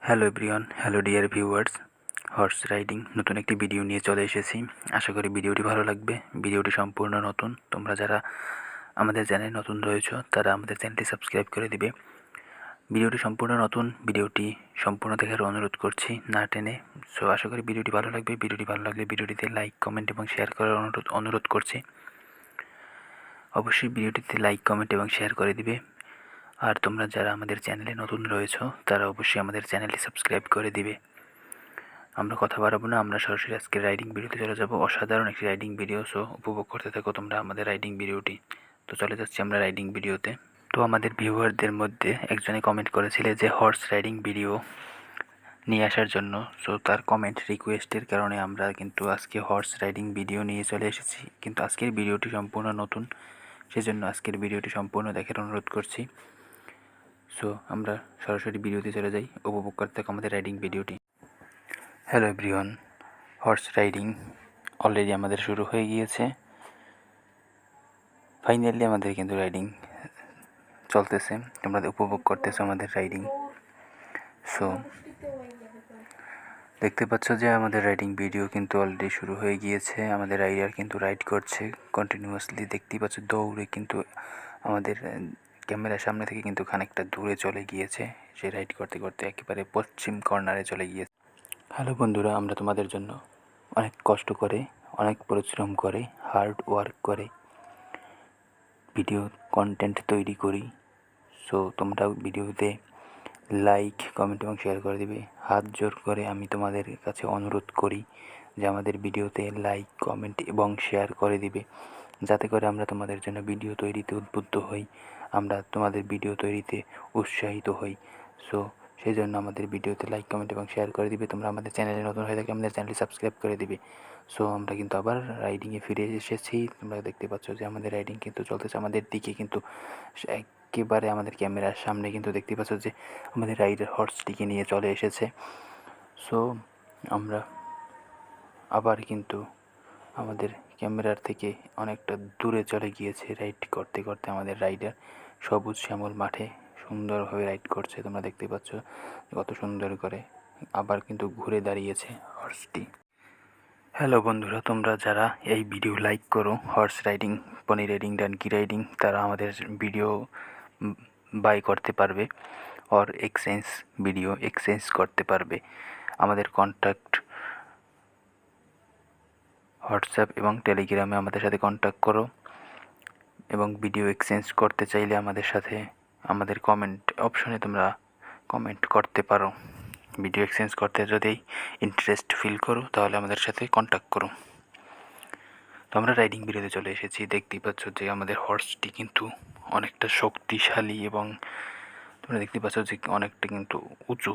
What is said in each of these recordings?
Hello everyone, hello dear viewers. Horse riding নতুন একটি video নিয়ে চলে এসেছি। আশা করি ভিডিওটি ভালো লাগবে। ভিডিওটি সম্পূর্ণ নতুন। তোমরা যারা আমাদের চ্যানেলে নতুন রয়েছো তারা আমাদের চ্যানেলটি সাবস্ক্রাইব করে দিবে। ভিডিওটি সম্পূর্ণ নতুন, ভিডিওটি সম্পূর্ণ দেখার অনুরোধ করছি না টেনে। সো আশা করি ভিডিওটি ভালো লাগবে। ভিডিওটি ভালো লাগলে ভিডিওটিতে লাইক, কমেন্ট এবং শেয়ার করার অনুরোধ করছি। অবশ্যই ভিডিওটিতে লাইক, কমেন্ট এবং শেয়ার করে দিবে। আর তোমরা যারা আমাদের চ্যানেলে নতুন রয়েছো তারা অবশ্যই আমাদের চ্যানেলটি সাবস্ক্রাইব করে দিবে। আমরা কথা বাড়াবো না, আমরা সরাসরি আজকে রাইডিং ভিডিওতে চলে যাব। অসাধারণ একটি রাইডিং ভিডিও, সো উপভোগ করতে থাকো তোমরা আমাদের রাইডিং ভিডিওটি। তো চলে যাচ্ছি আমরা রাইডিং ভিডিওতে। তো আমাদের ভিউয়ারদের মধ্যে একজনে কমেন্ট করেছিলে যে হর্স রাইডিং ভিডিও নিয়ে আসার জন্য। সো তার কমেন্ট রিকোয়েস্টের কারণে আমরা কিন্তু আজকে হর্স রাইডিং ভিডিও নিয়ে চলে এসেছি। কিন্তু আজকের ভিডিওটি সম্পূর্ণ নতুন, সেজন্য আজকের ভিডিওটি সম্পূর্ণ দেখার অনুরোধ করছি। সো আমরা সরাসরি ভিডিওতে চলে যাই, উপভোগ করতে থাকো আমাদের রাইডিং ভিডিওটি। Hello everyone, horse riding already আমাদের শুরু হয়ে গিয়েছে। ফাইনালি আমাদের কিন্তু রাইডিং চলতেছে, তোমরা উপভোগ করতেছো আমাদের রাইডিং। সো দেখতে পাচ্ছ যে আমাদের রাইডিং ভিডিও কিন্তু অলরেডি শুরু হয়ে গিয়েছে। আমাদের রাইডার কিন্তু রাইড করছে কন্টিনিউয়াসলি। দেখতেই পাচ্ছ দৌড়ে কিন্তু আমাদের ক্যামেরার সামনে থেকে কিন্তু খানিকটা দূরে চলে গিয়েছে। সে রাইড করতে করতে একেবারে পশ্চিম কর্নারে চলে গিয়েছে। হ্যালো বন্ধুরা, আমরা তোমাদের জন্য অনেক কষ্ট করে, অনেক পরিশ্রম করে, হার্ড ওয়ার্ক করে ভিডিও কন্টেন্ট তৈরি করি। সো তোমরা ভিডিওতে লাইক, কমেন্ট এবং শেয়ার করে দিবে। হাত জোর করে আমি তোমাদের কাছে অনুরোধ করি যে আমাদের ভিডিওতে লাইক, কমেন্ট এবং শেয়ার করে দিবে, যাতে করে আমরা তোমাদের জন্য ভিডিও তৈরিতে উদ্বুদ্ধ হই, আমরা তোমাদের ভিডিও তৈরিতে উৎসাহিত হই। সো সেই জন্য আমাদের ভিডিওতে লাইক, কমেন্ট এবং শেয়ার করে দিবে। তোমরা আমাদের চ্যানেলে নতুন হয়ে থাকলে আমাদের চ্যানেলটি সাবস্ক্রাইব করে দিবে। সো আমরা কিন্তু আবার রাইডিংয়ে ফিরে এসেছি। তোমরা দেখতে পাচ্ছ যে আমাদের রাইডিং কিন্তু চলতেছে। আমাদের দিকে কিন্তু একেবারে আমাদের ক্যামেরার সামনে কিন্তু দেখতে পাচ্ছ যে আমাদের রাইডার হর্সটিকে নিয়ে চলে এসেছে। সো আমরা আবার কিন্তু আমাদের ক্যামেরার থেকে অনেকটা দূরে চলে গিয়েছে রাইড করতে করতে আমাদের রাইডার। সবুজ শ্যামল মাঠে সুন্দরভাবে রাইড করছে। তোমরা দেখতে পাচ্ছ কত সুন্দর করে আবার কিন্তু ঘুরে দাঁড়িয়েছে হর্সটি। হ্যালো বন্ধুরা, তোমরা যারা এই ভিডিও লাইক করো horse riding, pony riding, donkey riding, তারা আমাদের ভিডিও বাই করতে পারবে অর ভিডিও এক্সচেঞ্জ করতে পারবে। আমাদের কন্ট্যাক্ট হোয়াটসঅ্যাপ এবং টেলিগ্রামে আমাদের সাথে কন্ট্যাক্ট করো, এবং ভিডিও এক্সচেঞ্জ করতে চাইলে আমাদের সাথে আমাদের কমেন্ট অপশনে তোমরা কমেন্ট করতে পারো। ভিডিও এক্সচেঞ্জ করতে যদি ইন্টারেস্ট ফিল করো তাহলে আমাদের সাথে কন্ট্যাক্ট করো। তো আমরা রাইডিং ভিডিওতে চলে এসেছি। দেখতেই পাচ্ছ যে আমাদের হর্সটি কিন্তু অনেকটা শক্তিশালী, এবং তোমরা দেখতে পাচ্ছ যে অনেকটা কিন্তু উঁচু।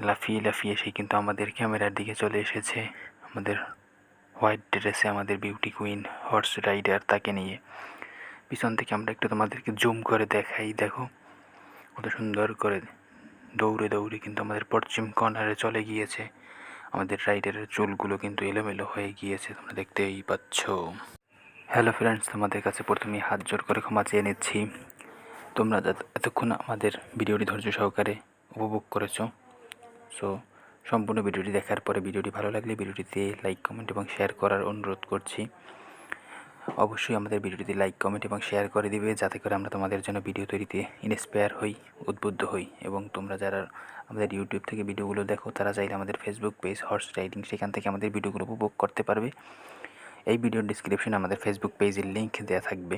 লাফিয়ে লাফিয়ে সে কিন্তু আমাদের ক্যামেরার দিকে চলে এসেছে। আমাদের হোয়াইট ড্রেসে আমাদের বিউটি কুইন হর্স রাইডার, তাকে নিয়ে পিছন থেকে আমরা একটু তোমাদেরকে জুম করে দেখাই। দেখো কত সুন্দর করে দৌড়ে দৌড়ে কিন্তু আমাদের পশ্চিম কর্নারে চলে গিয়েছে। আমাদের রাইডারের চুলগুলো কিন্তু এলোমেলো হয়ে গিয়েছে, তোমরা দেখতেই পাচ্ছ। হ্যালো ফ্রেন্ডস, তোমাদের কাছে প্রথমেই হাত জোর করে ক্ষমা চেয়ে নিচ্ছি। তোমরা এতক্ষণ আমাদের ভিডিওটি ধৈর্য সহকারে উপভোগ করেছো। সো সম্পূর্ণ ভিডিওটি দেখার পরে ভিডিওটি ভালো লাগলে ভিডিওটিতে লাইক, কমেন্ট এবং শেয়ার করার অনুরোধ করছি। অবশ্যই আমাদের ভিডিওটিতে লাইক, কমেন্ট এবং শেয়ার করে দিবে, যাতে করে আমরা তোমাদের জন্য ভিডিও তৈরিতে ইন্সপায়ার হই, উদ্বুদ্ধ হই। এবং তোমরা যারা আমাদের ইউটিউব থেকে ভিডিওগুলো দেখো তারা চাইলে আমাদের ফেসবুক পেজ হর্স রাইডিং, সেখান থেকে আমাদের ভিডিওগুলো উপভোগ করতে পারবে। এই ভিডিওর ডিসক্রিপশনে আমাদের ফেসবুক পেজের লিঙ্ক দেওয়া থাকবে,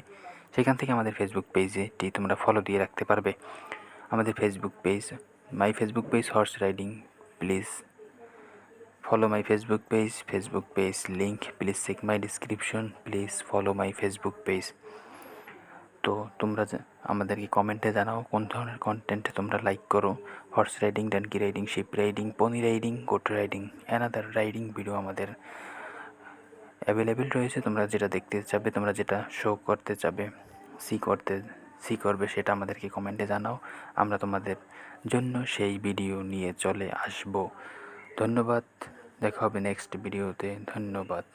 সেখান থেকে আমাদের ফেসবুক পেজটি তোমরা ফলো দিয়ে রাখতে পারবে। আমাদের Facebook page, my Facebook page horse riding, please follow my Facebook page link, please check my description, please follow my Facebook page. তো তোমরা আমাদেরকে কমেন্টে জানাও কোন ধরনের কন্টেন্ট তোমরা লাইক করো। Horse riding, donkey riding, sheep riding, pony riding, goat riding, another riding video আমাদের অ্যাভেলেবেল রয়েছে। তোমরা যেটা দেখতে চাবে, তোমরা যেটা শো করতে চাবে, সি করবে, সেটা আমাদেরকে কমেন্টে জানাও। আমরা তোমাদের জন্য সেই ভিডিও নিয়ে চলে আসব। ধন্যবাদ, দেখা হবে নেক্সট ভিডিওতে। ধন্যবাদ।